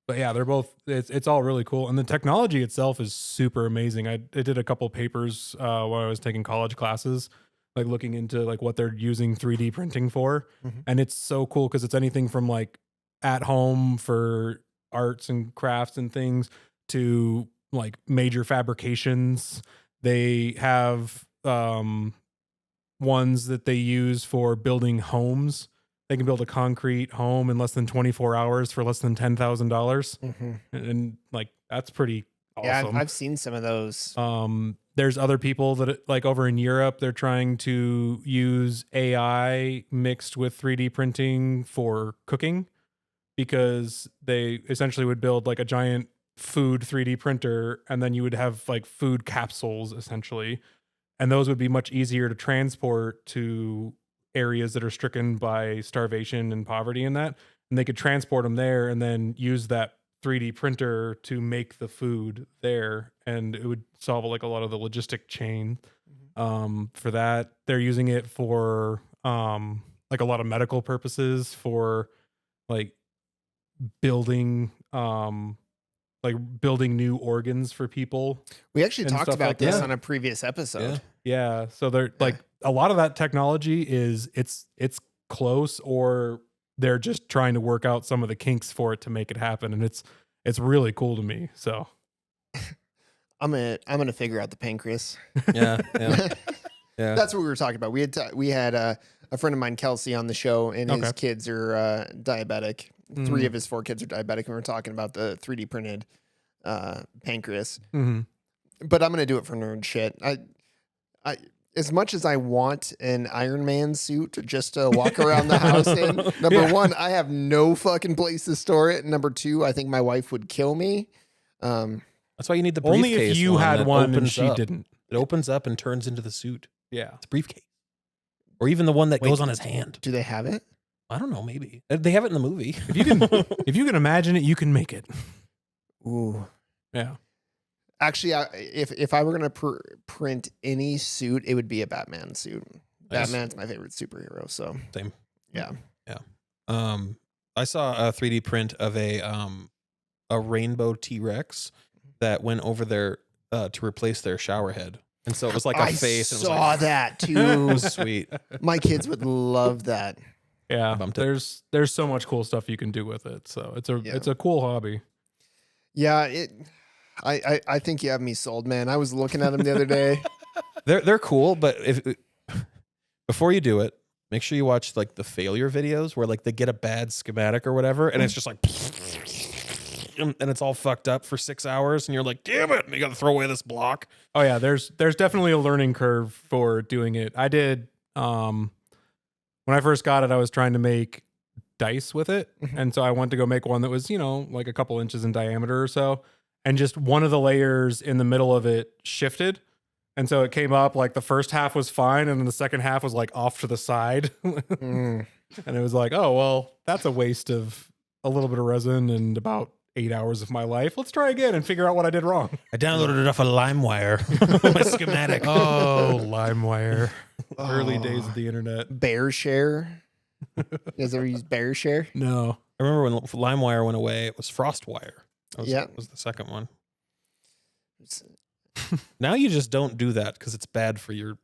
But yeah, they're both, it's all really cool. And the technology itself is super amazing. I did a couple papers when I was taking college classes, like looking into like what they're using 3D printing for. Mhm. And it's so cool because it's anything from like at home for arts and crafts and things to like major fabrications. They have ones that they use for building homes. They can build a concrete home in less than 24 hours for less than $10,000. Mm-hmm. And like, that's pretty Yeah, awesome. I've seen some of those. There's other people that like over in Europe, they're trying to use AI mixed with 3D printing for cooking, because they essentially would build like a giant food 3D printer, and then you would have like food capsules essentially. And those would be much easier to transport to areas that are stricken by starvation and poverty and that. And they could transport them there and then use that 3D printer to make the food there. And it would solve like a lot of the logistic chain. For that, they're using it for like a lot of medical purposes, for like building new organs for people. We actually and talked stuff about like this that. on a previous episode. Yeah. So they're like, a lot of that technology is it's close, or they're just trying to work out some of the kinks for it to make it happen. And it's really cool to me. So I'm gonna figure out the pancreas. Yeah. Yeah. That's what we were talking about. We had a friend of mine, Kelsey, on the show, and his Okay. kids are diabetic. 3 of his 4 kids are diabetic, and we were talking about the 3D printed pancreas. Mm-hmm. But I'm gonna do it for nerd shit. I as much as I want an Iron Man suit just to walk around the house in, number one, I have no fucking place to store it. Number two, I think my wife would kill me. That's why you need the briefcase. Only if you had that one and opens she up. didn't. It opens up and turns into the suit. Yeah. It's a briefcase. Or even the one that Wait, goes on his hand. Do they have it? I don't know, maybe. They have it in the movie. If you can imagine it, you can make it. Ooh. Yeah. Actually, if I were gonna print any suit, it would be a Batman suit. Nice. Batman's my favorite superhero. So Same. yeah. I saw a 3D print of a rainbow T-Rex that went over there to replace their shower head. And so it was like a I face. And it was saw like, that it too. was sweet. My kids would love that. Yeah. Bumped it. There's so much cool stuff you can do with it. So it's a cool hobby. Yeah, I think you have me sold, man. I was looking at them the other day. They're cool, but before you do it, make sure you watch like the failure videos where like they get a bad schematic or whatever, and it's just like and it's all fucked up for 6 hours, and you're like, damn it, you got to throw away this block. Oh yeah, there's definitely a learning curve for doing it. I did when I first got it, I was trying to make dice with it, and so I went to go make one that was, like a couple inches in diameter or so, and just one of the layers in the middle of it shifted. And so it came up like the first half was fine, and then the second half was like off to the side. And it was like, oh, well, that's a waste of a little bit of resin and about 8 hours of my life. Let's try again and figure out what I did wrong. I downloaded it off of LimeWire, my schematic. Oh, LimeWire. Early days of the internet. BearShare. You guys ever use BearShare? No. I remember when LimeWire went away, it was FrostWire. Yeah. Was the second one. Now you just don't do that because it's bad for your,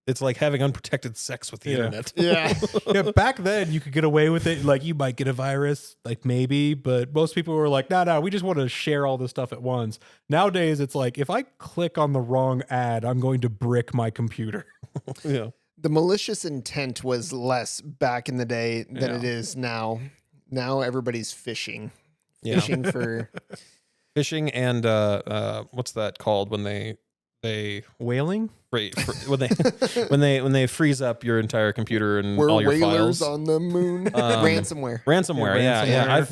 it's like having unprotected sex with the internet. Yeah. Yeah, back then you could get away with it. Like you might get a virus, like maybe, but most people were like, no, we just want to share all this stuff at once. Nowadays it's like, if I click on the wrong ad, I'm going to brick my computer. Yeah. The malicious intent was less back in the day than it is now. Now everybody's phishing. Yeah. Phishing for Phishing and what's that called when they Whaling? when they freeze up your entire computer and we're all your whalers files. on the moon. Ransomware. Ransomware, yeah.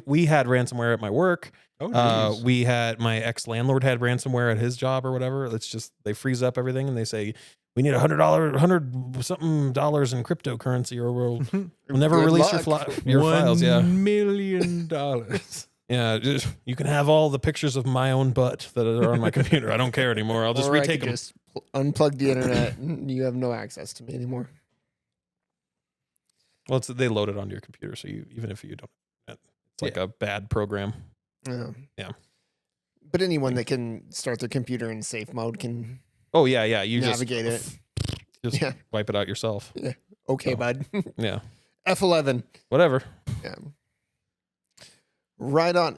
We had ransomware at my work. Oh, We had my ex-landlord had ransomware at his job or whatever. It's just they freeze up everything and they say we need $100 something dollars in cryptocurrency or we'll never Good release luck. your files. Yeah, $1 million. yeah. You can have all the pictures of my own butt that are on my computer. I don't care anymore. I'll just Or I retake could them. just unplug the internet and you have no access to me anymore. Well, they load it onto your computer, so even if you don't, it's like a bad program. Yeah. But anyone that can start their computer in safe mode can Oh yeah. You navigate just wipe it out yourself. it. Okay, bud. Yeah. F11. Whatever. Yeah. Right on.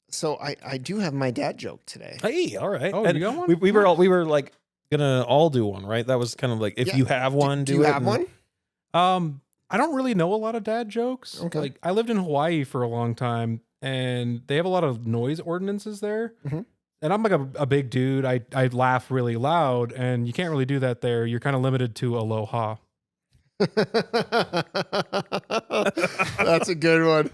So I do have my dad joke today. Hey, all right. Oh, And you got one? we were like gonna all do one, right? That was kind of like if you have one, do you it. have one? I don't really know a lot of dad jokes. Okay. Like I lived in Hawaii for a long time, and they have a lot of noise ordinances there. Mhm. And I'm like a big dude. I laugh really loud, and you can't really do that there. You're kind of limited to aloha. That's a good one.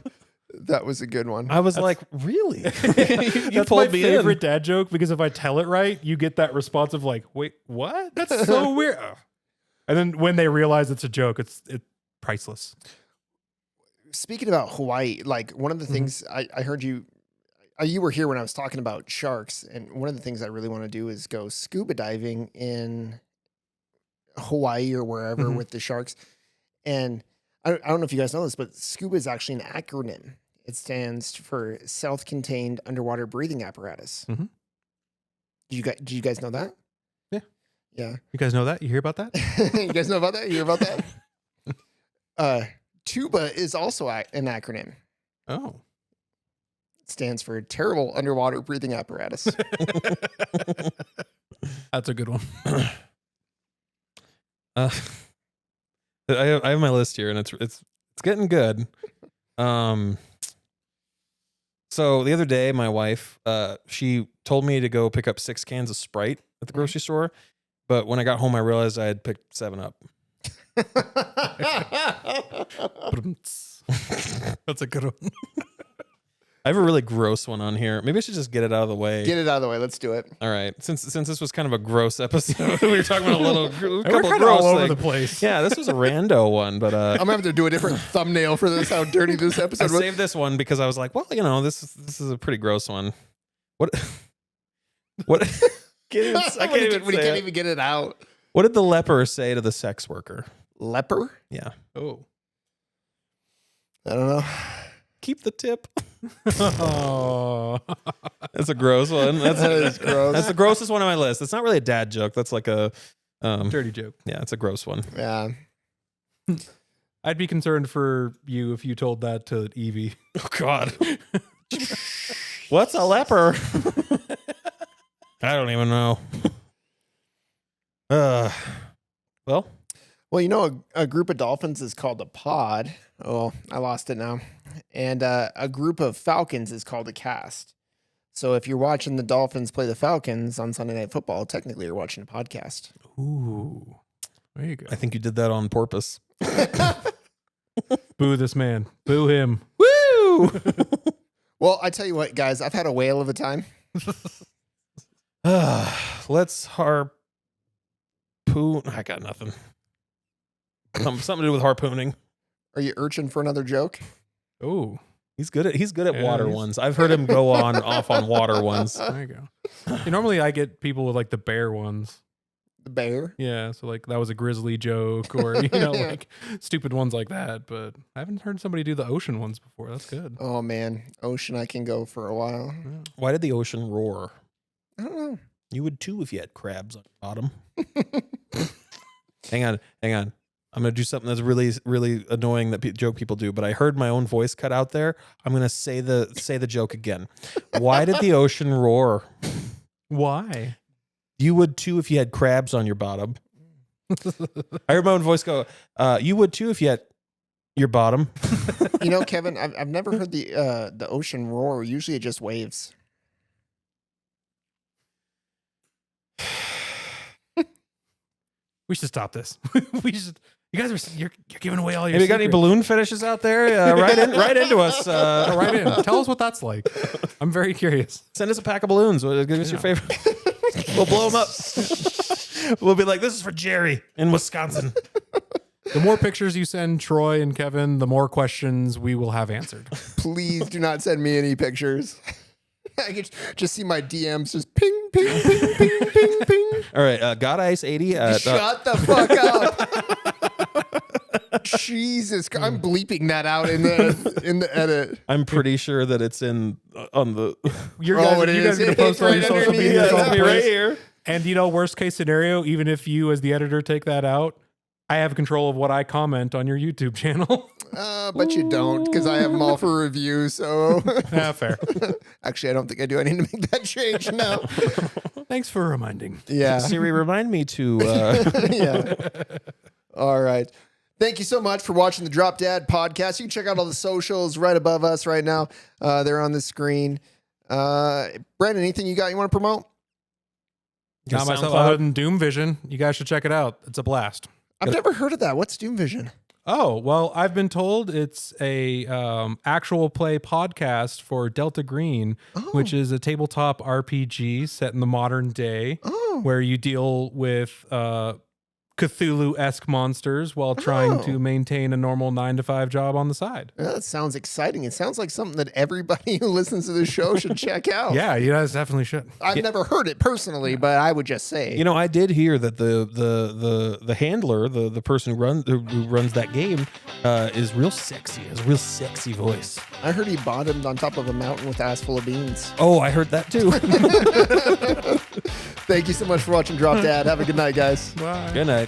That was a good one. I was like, really? You That's my pulled me favorite in. dad joke because if I tell it right, you get that response of like, wait, what? That's so weird. And then when they realize it's a joke, it's priceless. Speaking about Hawaii, like one of the things I heard you were here when I was talking about sharks, and one of the things I really want to do is go scuba diving in Hawaii or wherever with the sharks. And I don't know if you guys know this, but scuba is actually an acronym. It stands for self-contained underwater breathing apparatus. Mhm. Did you guys know that? Yeah. Yeah. You guys know that? You hear about that? You guys know about that? You hear about that? TUBA is also an acronym. Oh. It stands for terrible underwater breathing apparatus. That's a good one. I have my list here, and it's getting good. So the other day, my wife, she told me to go pick up 6 cans of Sprite at the grocery store, but when I got home, I realized I had picked 7 Up. That's a good one. I have a really gross one on here. Maybe I should just get it out of the way. Get it out of the way. Let's do it. All right. Since this was kind of a gross episode, we were talking about a couple We're kind of gross all over things. the place. Yeah, this was a rando one, but I'm gonna have to do a different thumbnail for this. How dirty this I episode was. saved this one because I was like, well, this is a pretty gross one. What? I can't even when you say can't it. even get it out. What did the leper say to the sex worker? Leper? Yeah. Oh. I don't know. Keep the tip. Oh. That's a gross one. That is gross. That's the grossest one on my list. It's not really a dad joke. That's like a Dirty joke. yeah, it's a gross one. Yeah. I'd be concerned for you if you told that to Evie. Oh God. What's a leper? I don't even know. Well, Well, a group of dolphins is called a pod. Oh, I lost it now. and a group of Falcons is called a cast. So if you're watching the Dolphins play the Falcons on Sunday Night Football, technically you're watching a podcast. Ooh, there you go. I think you did that on purpose. Boo this man. Boo him. Woo! Well, I tell you what, guys, I've had a whale of a time. Let's harpoon. I got nothing. Something to do with harpooning. Are you urching for another joke? Oh, He's good at Yeah, water he's- ones. I've heard him go off on water ones. there you go. Normally I get people with like the bear ones. The bear? Yeah, so like that was a grizzly joke or you know Yeah. like stupid ones like that. But I haven't heard somebody do the ocean ones before. That's good. Oh, man. Ocean, I can go for a while. Why did the ocean roar? I don't know. You would too if you had crabs on the bottom. Hang on. I'm gonna do something that's really, really annoying that joke people do. But I heard my own voice cut out there. I'm gonna say the joke again. Why did the ocean roar? Why? You would too if you had crabs on your bottom. I heard my own voice go. You would too if you had your bottom. You know, Kevin, I've never heard the ocean roar. Usually it just waves. We should stop this. You guys are you're giving away all your. Have you got any secrets. balloon fetishes out there? Right into us. Right in. Tell us what that's like. I'm very curious. Send us a pack of balloons. Give us your favorite. We'll blow them up. We'll be like, this is for Jerry in Wisconsin. The more pictures you send Troy and Kevin, the more questions we will have answered. Please do not send me any pictures. I can just see my DMs just ping, ping, ping, ping, ping, ping. All right, God Ice 80. Shut the fuck up. Jesus, I'm bleeping that out in the edit. I'm pretty sure that it's in on the. You Oh, guys, it you guys is. are gonna post It's on your right social underneath. media. Yeah, all it's the me place. here. And you know, worst case scenario, even if you as the editor take that out, I have control of what I comment on your YouTube channel. But you don't, because I have them all for review. So Yeah, fair. actually, I don't think I do. I need to make that change now. Thanks for reminding. Yeah. Siri, remind me to. Yeah. All right. Thank you so much for watching the Drop Dad podcast. You can check out all the socials right above us right now. They're on the screen. Brandon, anything you got you want to promote? Not myself, SoundCloud? other than Doom Vision. You guys should check it out. It's a blast. I've never heard of that. What's Doom Vision? Oh, well, I've been told it's a actual play podcast for Delta Green, which is a tabletop RPG set in the modern day where you deal with Cthulhu-esque monsters while trying to maintain a normal 9-to-5 job on the side. That sounds exciting. It sounds like something that everybody who listens to this show should check out. Yeah, you guys definitely should. I've never heard it personally, but I would just say. You know, I did hear that the handler, the person who runs that game, is real sexy. Has a real sexy voice. I heard he bottomed on top of a mountain with ass full of beans. Oh, I heard that too. Thank you so much for watching Drop Dad. Have a good night, guys. Bye. Good night.